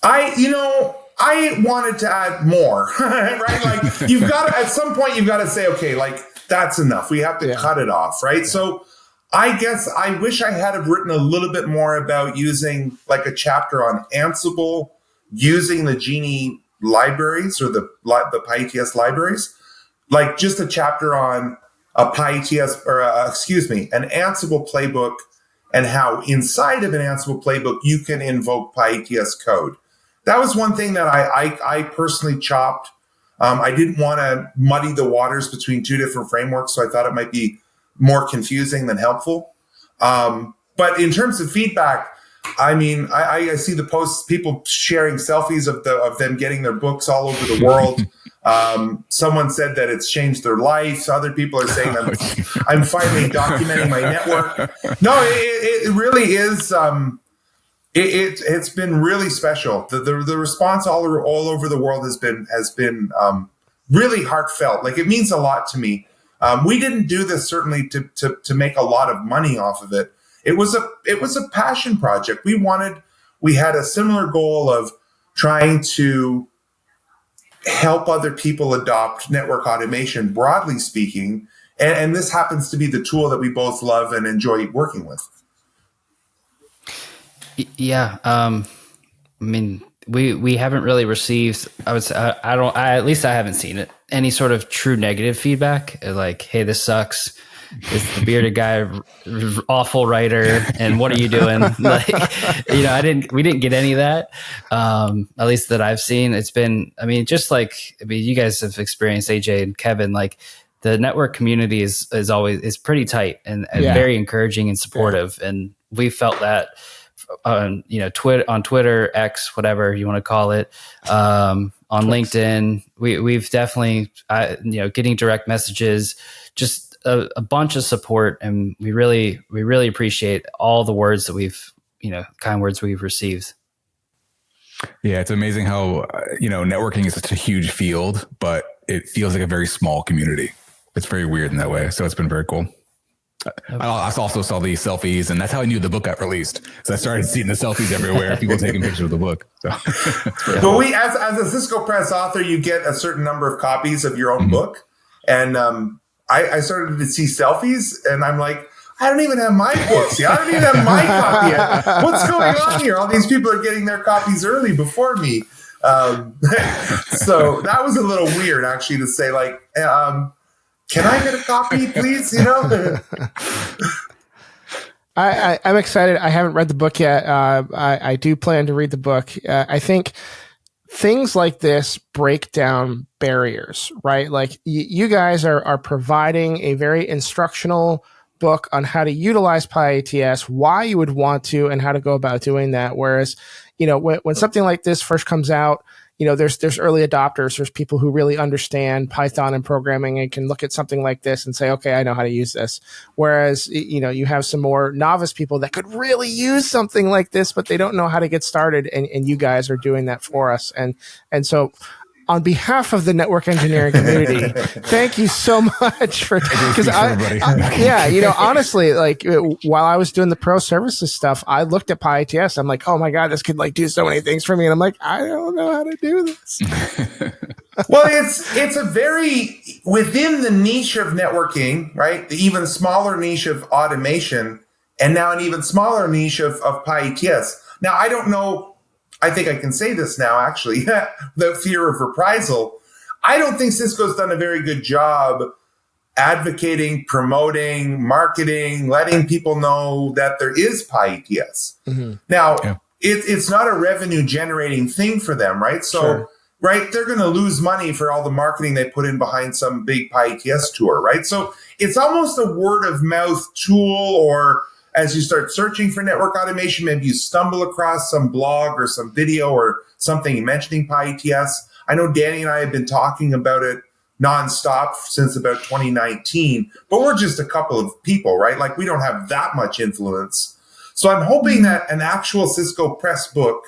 I wanted to add more, right? Like you've got to, at some point you've got to say, okay, like that's enough. We have to cut it off, right? So I guess I wish I had have written a little bit more about using like a chapter on Ansible, using the Genie libraries or the PyATS libraries, like just a chapter on a PyATS or an Ansible playbook and how inside of an Ansible playbook you can invoke PyATS code. That was one thing that I personally chopped. I didn't want to muddy the waters between two different frameworks, so I thought it might be more confusing than helpful. But in terms of feedback, I mean, I see the posts, people sharing selfies of them getting their books all over the world. Someone said that it's changed their life. Other people are saying I'm finally documenting my network. No, it really is. It's been really special. The response all over the world has been really heartfelt. Like it means a lot to me. We didn't do this certainly to make a lot of money off of it. It was a passion project. We had a similar goal of trying to help other people adopt network automation, broadly speaking. And this happens to be the tool that we both love and enjoy working with. Yeah. I mean, we haven't really received, I would say, at least I haven't seen it, any sort of true negative feedback. Like, hey, this sucks. Is the bearded guy awful writer? And what are you doing? Like, we didn't get any of that. At least that I've seen. It's been, you guys have experienced, AJ and Kevin, like the network community is pretty tight and very encouraging and supportive. Yeah. And we felt that on Twitter, X, whatever you want to call it, on LinkedIn. We've definitely, getting direct messages, just a bunch of support, and we really appreciate all the words that we've, kind words we've received. Yeah, it's amazing how networking is such a huge field, but it feels like a very small community. It's very weird in that way. So it's been very cool. I also saw the selfies, and that's how I knew the book got released. So I started seeing the selfies everywhere, people taking pictures of the book. So, but we, as a Cisco Press author, you get a certain number of copies of your own book, and I started to see selfies, and I'm like, I don't even have my books yet. I don't even have my copy yet. What's going on here? All these people are getting their copies early before me. So that was a little weird, actually, to say, like, can I get a copy, please? I'm excited. I haven't read the book yet. I do plan to read the book. I think things like this break down barriers, right? Like you guys are providing a very instructional book on how to utilize PyATS, why you would want to, and how to go about doing that. Whereas, when something like this first comes out, there's early adopters, there's people who really understand Python and programming and can look at something like this and say, okay, I know how to use this. Whereas, you have some more novice people that could really use something like this, but they don't know how to get started. And you guys are doing that for us. And so on behalf of the network engineering community, thank you so much for, because honestly, like while I was doing the pro services stuff, I looked at PyATS. I'm like, oh my God, this could like do so many things for me. And I'm like, I don't know how to do this. Well, it's a very, within the niche of networking, right? The even smaller niche of automation, and now an even smaller niche of PyATS. Now, I don't know, I think I can say this now, actually, the fear of reprisal. I don't think Cisco's done a very good job advocating, promoting, marketing, letting people know that there is PyATS. Mm-hmm. Now, it's not a revenue generating thing for them, right? So, sure. Right, they're going to lose money for all the marketing they put in behind some big PyATS tour, right? So it's almost a word of mouth tool, or as you start searching for network automation, maybe you stumble across some blog or some video or something mentioning PyATS. I know Danny and I have been talking about it nonstop since about 2019, but we're just a couple of people, right? Like we don't have that much influence. So I'm hoping that an actual Cisco Press book,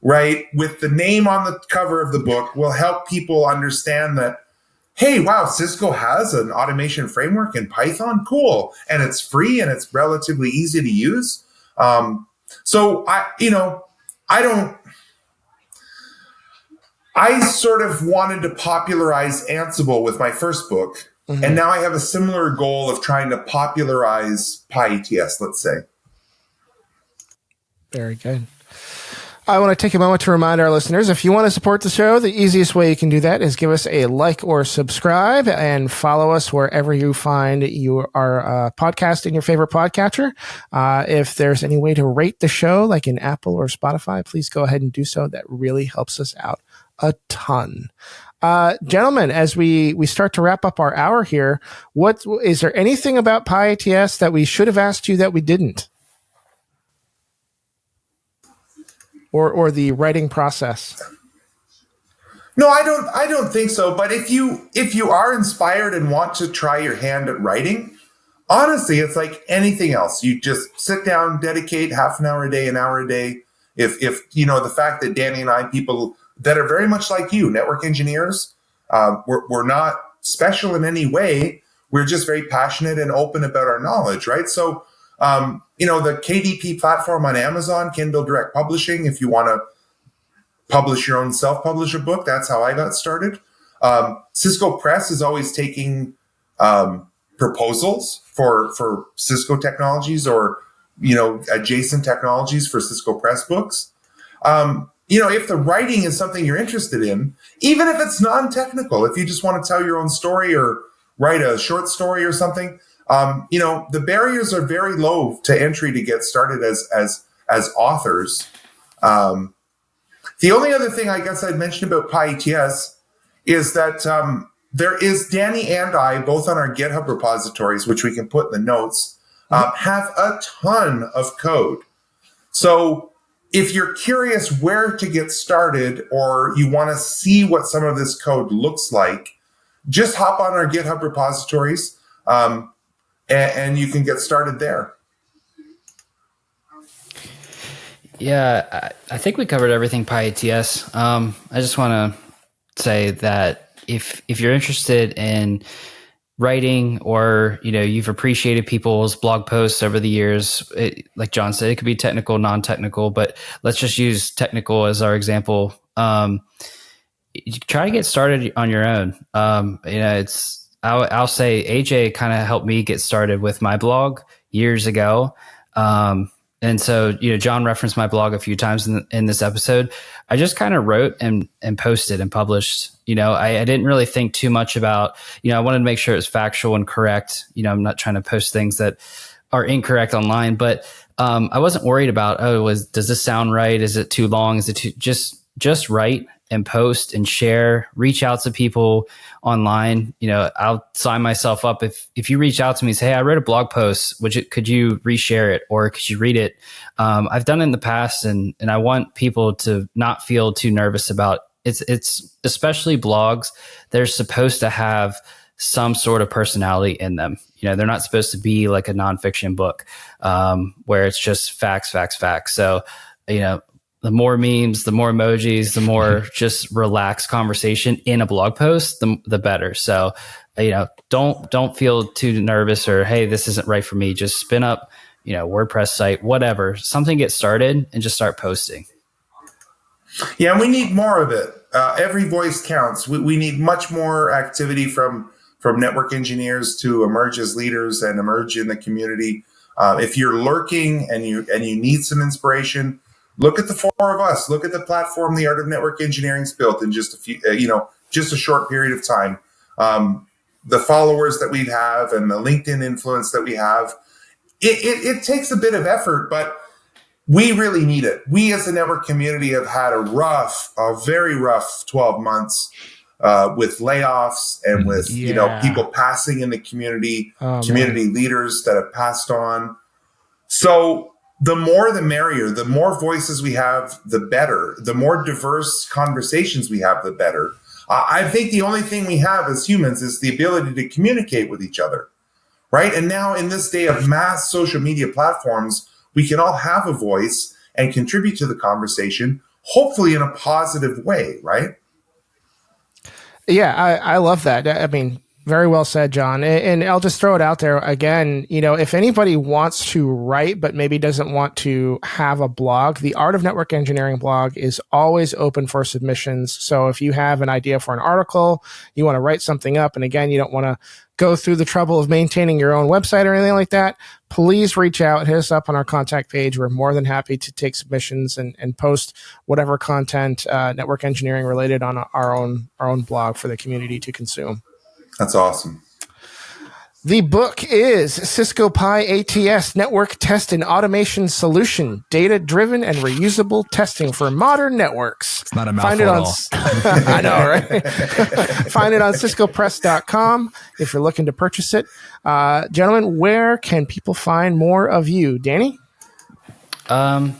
right, with the name on the cover of the book will help people understand that, hey, wow, Cisco has an automation framework in Python. Cool. And it's free and it's relatively easy to use. So I sort of wanted to popularize Ansible with my first book. Mm-hmm. And now I have a similar goal of trying to popularize PyATS, let's say. Very good. I want to take a moment to remind our listeners, if you want to support the show, the easiest way you can do that is give us a like or subscribe and follow us wherever you find our podcast in your favorite podcatcher. If there's any way to rate the show, like in Apple or Spotify, please go ahead and do so. That really helps us out a ton. Gentlemen, as we start to wrap up our hour here, is there anything about PyATS that we should have asked you that we didn't? Or the writing process? No, I don't think so. But if you are inspired and want to try your hand at writing, honestly, it's like anything else. You just sit down, dedicate half an hour a day, an hour a day. If the fact that Danny and I, people that are very much like you, network engineers, we're not special in any way. We're just very passionate and open about our knowledge, right? So, the KDP platform on Amazon, Kindle Direct Publishing, if you want to publish your own, self-publish a book. That's how I got started. Cisco Press is always taking proposals for Cisco technologies or, adjacent technologies for Cisco Press books. If the writing is something you're interested in, even if it's non-technical, if you just want to tell your own story or write a short story or something, the barriers are very low to entry to get started as authors. The only other thing I guess I'd mention about PyATS is that there is Danny and I, both on our GitHub repositories, which we can put in the notes, have a ton of code. So if you're curious where to get started or you want to see what some of this code looks like, just hop on our GitHub repositories and you can get started there. Yeah, I think we covered everything PyATS. I just want to say that if you're interested in writing or, you've appreciated people's blog posts over the years, like John said, it could be technical, non-technical, but let's just use technical as our example. You try to get started on your own. I'll say AJ kind of helped me get started with my blog years ago. And so, John referenced my blog a few times in this episode. I just kind of wrote and posted and published. I didn't really think too much about, I wanted to make sure it was factual and correct. I'm not trying to post things that are incorrect online, but I wasn't worried about, does this sound right? Is it too long? Is it too, just write and post and share, reach out to people online. I'll sign myself up. If you reach out to me and say, hey, I wrote a blog post, could you reshare it or could you read it? I've done it in the past and I want people to not feel too nervous about it's especially blogs. They're supposed to have some sort of personality in them. They're not supposed to be like a nonfiction book where it's just facts. So, the more memes, the more emojis, the more just relaxed conversation in a blog post, the better. So, don't feel too nervous or, hey, this isn't right for me. Just spin up, WordPress site, whatever, something, get started and just start posting. Yeah, and we need more of it. Every voice counts. We need much more activity from network engineers to emerge as leaders and emerge in the community. If you're lurking and you need some inspiration, look at the four of us. Look at the platform The Art of Network Engineering's built in just a few, just a short period of time. The followers that we have and the LinkedIn influence that we have, it takes a bit of effort, but we really need it. We as a network community have had a very rough 12 months with layoffs and with people passing in the community, leaders that have passed on. So the more the merrier, the more voices we have, the better. The more diverse conversations we have, the better. I think the only thing we have as humans is the ability to communicate with each other, right? And now in this day of mass social media platforms, we can all have a voice and contribute to the conversation, hopefully in a positive way, right? Yeah, I love that. I mean, very well said, John. And I'll just throw it out there again. If anybody wants to write, but maybe doesn't want to have a blog, the Art of Network Engineering blog is always open for submissions. So if you have an idea for an article, you want to write something up, and again, you don't want to go through the trouble of maintaining your own website or anything like that, please reach out, hit us up on our contact page. We're more than happy to take submissions and post whatever content network engineering related on our own blog for the community to consume. That's awesome. The book is Cisco PyATS Network Test and Automation Solution, Data-Driven and Reusable Testing for Modern Networks. It's not a mouthful at all. I know, right? Find it on ciscopress.com if you're looking to purchase it. Gentlemen, where can people find more of you? Danny? I'm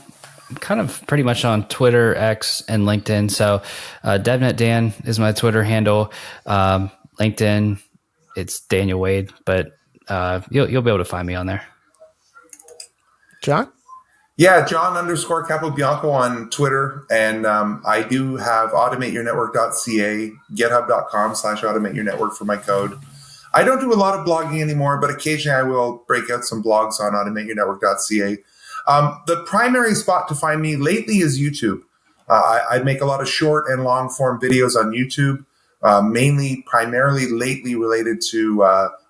kind of pretty much on Twitter, X, and LinkedIn. So DevNetDan is my Twitter handle. LinkedIn, it's Daniel Wade, but you'll be able to find me on there. John? Yeah, John _ Capiobanco on Twitter. And I do have automateyournetwork.ca, github.com/automateyournetwork for my code. I don't do a lot of blogging anymore, but occasionally I will break out some blogs on automateyournetwork.ca. The primary spot to find me lately is YouTube. I make a lot of short and long form videos on YouTube, primarily lately related to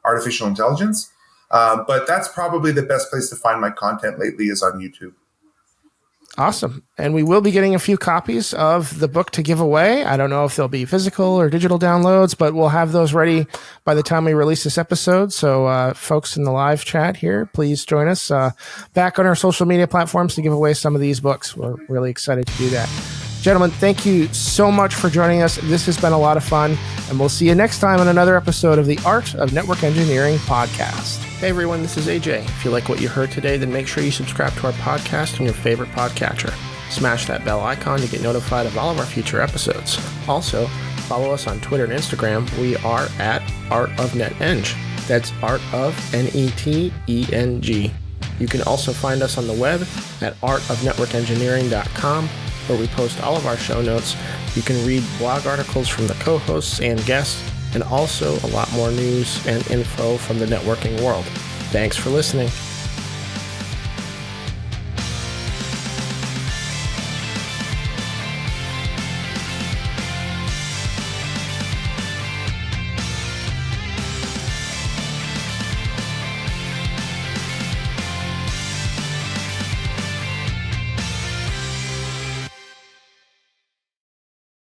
artificial intelligence. But that's probably the best place to find my content lately is on YouTube. Awesome. And we will be getting a few copies of the book to give away. I don't know if they'll be physical or digital downloads, but we'll have those ready by the time we release this episode. So folks in the live chat here, please join us back on our social media platforms to give away some of these books. We're really excited to do that. Gentlemen, thank you so much for joining us. This has been a lot of fun, and we'll see you next time on another episode of the Art of Network Engineering podcast. Hey everyone, this is AJ. If you like what you heard today, then make sure you subscribe to our podcast on your favorite podcatcher. Smash that bell icon to get notified of all of our future episodes. Also, follow us on Twitter and Instagram. We are at Art of NetEng. That's Art of NETENG. You can also find us on the web at artofnetworkengineering.com, where we post all of our show notes. You can read blog articles from the co-hosts and guests, and also a lot more news and info from the networking world. Thanks for listening.